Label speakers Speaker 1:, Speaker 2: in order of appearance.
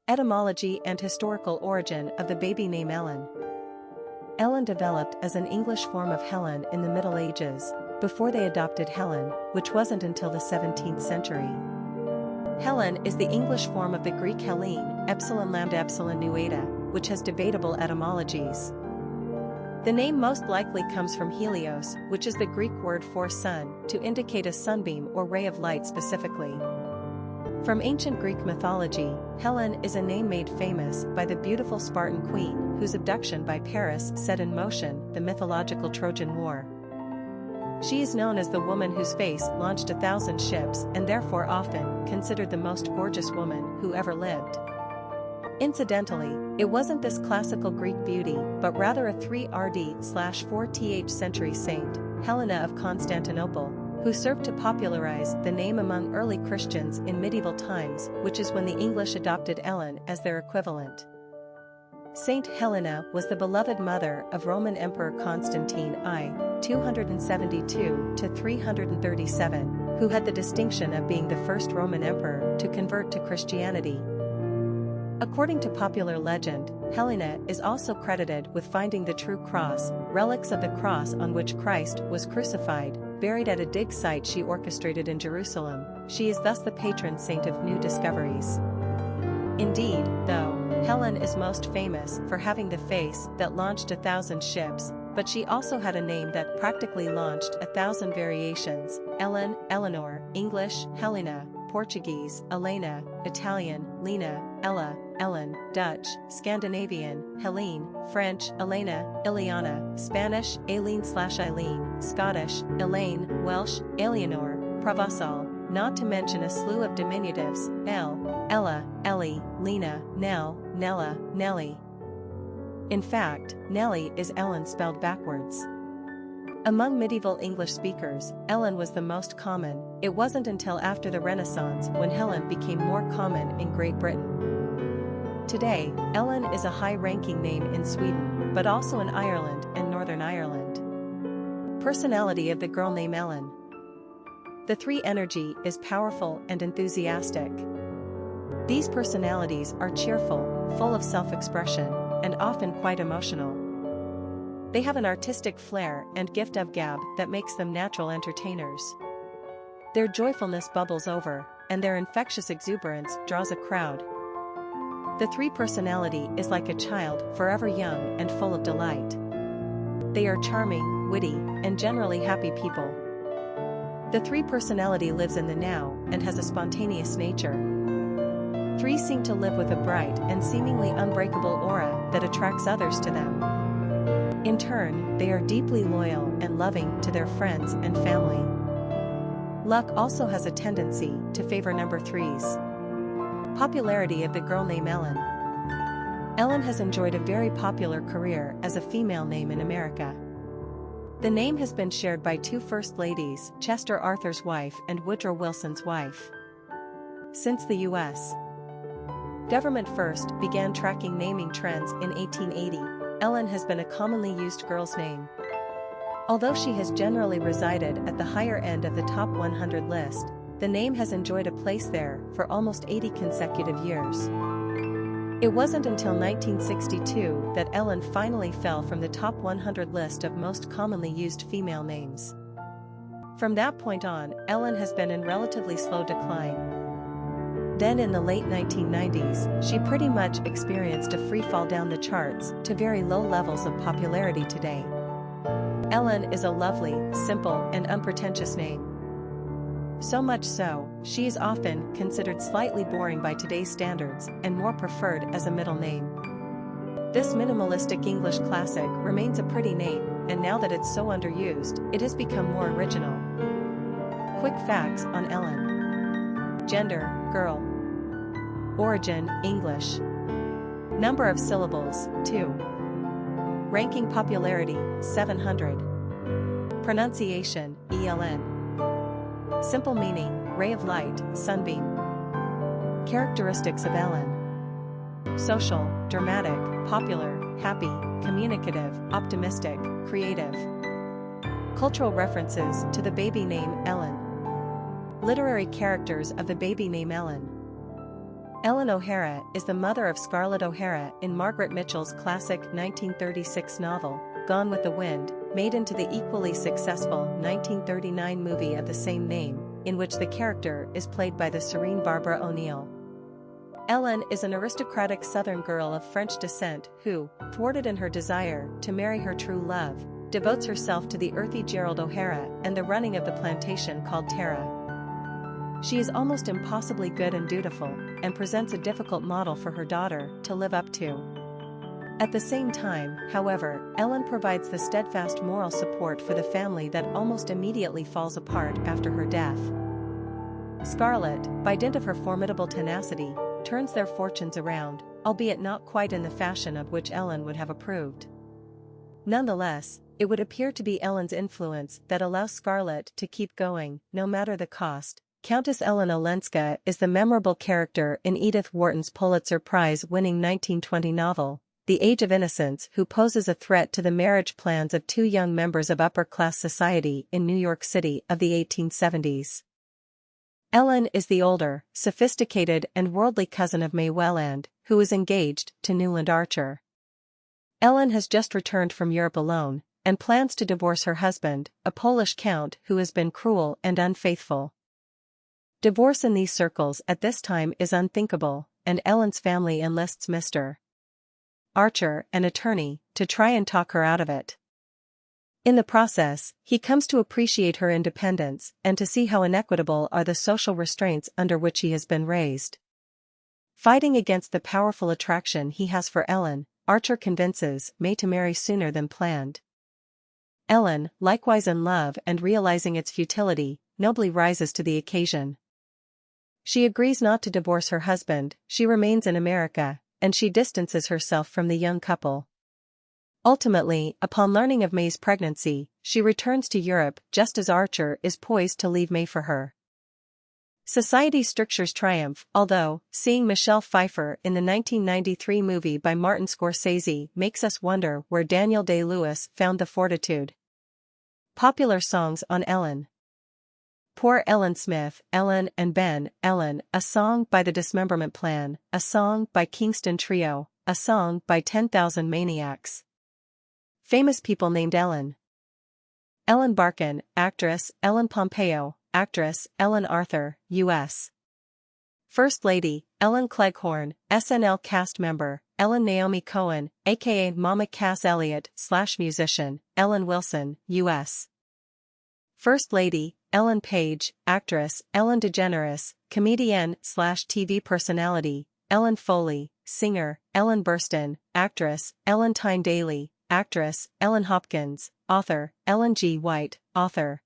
Speaker 1: Etymology and historical origin of the baby name Ellen. Ellen developed as an English form of Helen in the Middle Ages, before they adopted Helen, which wasn't until the 17th century. Helen is the English form of the Greek Hellene, epsilon lambda epsilon nu eta, which has debatable etymologies. The name most likely comes from Helios, which is the Greek word for sun, to indicate a sunbeam or ray of light specifically. From ancient Greek mythology, Helen is a name made famous by the beautiful Spartan queen whose abduction by Paris set in motion the mythological Trojan War. She is known as the woman whose face launched 1,000 ships and therefore often considered the most gorgeous woman who ever lived. Incidentally, it wasn't this classical Greek beauty but rather a 3rd/4th century saint, Helena of Constantinople, who served to popularize the name among early Christians in medieval times, which is when the English adopted Ellen as their equivalent. Saint Helena was the beloved mother of Roman Emperor Constantine I, 272–337, who had the distinction of being the first Roman emperor to convert to Christianity. According to popular legend, Helena is also credited with finding the true cross, relics of the cross on which Christ was crucified, buried at a dig site she orchestrated in Jerusalem. She is thus the patron saint of new discoveries. Indeed, though, Helen is most famous for having the face that launched 1,000 ships, but she also had a name that practically launched 1,000 variations: Ellen, Eleanor, English, Helena, Portuguese, Elena, Italian, Lena, Ella, Ellen, Dutch, Scandinavian, Helene, French, Elena, Ileana, Spanish, Aileen/Eileen, Scottish, Elaine, Welsh, Eleanor, Provençal, not to mention a slew of diminutives: Elle, Ella, Ellie, Lena, Nell, Nella, Nellie. In fact, Nellie is Ellen spelled backwards. Among medieval English speakers, Ellen was the most common. It wasn't until after the Renaissance when Helen became more common in Great Britain. Today, Ellen is a high-ranking name in Sweden, but also in Ireland and Northern Ireland. Personality of the girl named Ellen. The 3 energy is powerful and enthusiastic. These personalities are cheerful, full of self-expression, and often quite emotional. They have an artistic flair and gift of gab that makes them natural entertainers. Their joyfulness bubbles over, and their infectious exuberance draws a crowd. The 3 personality is like a child, forever young and full of delight. They are charming, witty, and generally happy people. The 3 personality lives in the now and has a spontaneous nature. 3 seem to live with a bright and seemingly unbreakable aura that attracts others to them. In turn, they are deeply loyal and loving to their friends and family. Luck also has a tendency to favor number 3s. Popularity of the girl named Ellen. Ellen has enjoyed a very popular career as a female name in America. The name has been shared by 2 first ladies, Chester Arthur's wife and Woodrow Wilson's wife. Since the U.S. government first began tracking naming trends in 1880, Ellen has been a commonly used girl's name. Although she has generally resided at the higher end of the top 100 list, the name has enjoyed a place there for almost 80 consecutive years. It wasn't until 1962 that Ellen finally fell from the top 100 list of most commonly used female names. From that point on, Ellen has been in relatively slow decline. Then in the late 1990s, she pretty much experienced a free fall down the charts to very low levels of popularity today. Ellen is a lovely, simple, and unpretentious name. So much so, she is often considered slightly boring by today's standards and more preferred as a middle name. This minimalistic English classic remains a pretty name, and now that it's so underused, it has become more original. Quick facts on Ellen. Gender, girl. Origin, English. Number of syllables, 2. Ranking popularity, 700. Pronunciation, ELN. Simple meaning, ray of light, sunbeam. Characteristics of Ellen. Social, dramatic, popular, happy, communicative, optimistic, creative. Cultural references to the baby name Ellen. Literary characters of the baby name Ellen. Ellen O'Hara is the mother of Scarlett O'Hara in Margaret Mitchell's classic 1936 novel, Gone with the Wind, made into the equally successful 1939 movie of the same name, in which the character is played by the serene Barbara O'Neill. Ellen is an aristocratic Southern girl of French descent who, thwarted in her desire to marry her true love, devotes herself to the earthy Gerald O'Hara and the running of the plantation called Tara. She is almost impossibly good and dutiful, and presents a difficult model for her daughter to live up to. At the same time, however, Ellen provides the steadfast moral support for the family that almost immediately falls apart after her death. Scarlett, by dint of her formidable tenacity, turns their fortunes around, albeit not quite in the fashion of which Ellen would have approved. Nonetheless, it would appear to be Ellen's influence that allows Scarlett to keep going, no matter the cost. Countess Ellen Olenska is the memorable character in Edith Wharton's Pulitzer Prize-winning 1920 novel, The Age of Innocence, who poses a threat to the marriage plans of two young members of upper-class society in New York City of the 1870s. Ellen is the older, sophisticated and worldly cousin of May Welland, who is engaged to Newland Archer. Ellen has just returned from Europe alone, and plans to divorce her husband, a Polish count who has been cruel and unfaithful. Divorce in these circles at this time is unthinkable, and Ellen's family enlists Mr. Archer, an attorney, to try and talk her out of it. In the process, he comes to appreciate her independence and to see how inequitable are the social restraints under which he has been raised. Fighting against the powerful attraction he has for Ellen, Archer convinces May to marry sooner than planned. Ellen, likewise in love and realizing its futility, nobly rises to the occasion. She agrees not to divorce her husband, she remains in America, and she distances herself from the young couple. Ultimately, upon learning of May's pregnancy, she returns to Europe just as Archer is poised to leave May for her. Society's strictures triumph, although, seeing Michelle Pfeiffer in the 1993 movie by Martin Scorsese makes us wonder where Daniel Day-Lewis found the fortitude. Popular songs on Ellen. Poor Ellen Smith, Ellen and Ben, Ellen, a song by the Dismemberment Plan, a song by Kingston Trio, a song by 10,000 Maniacs. Famous people named Ellen. Ellen Barkin, actress, Ellen Pompeo, actress, Ellen Arthur, U.S. First Lady, Ellen Cleghorn, SNL cast member, Ellen Naomi Cohen, aka Mama Cass Elliot / musician, Ellen Wilson, U.S. First Lady, Ellen Page, actress, Ellen DeGeneres, comedian / TV personality, Ellen Foley, singer, Ellen Burstyn, actress, Ellen Tyne Daly, actress, Ellen Hopkins, author, Ellen G. White, author.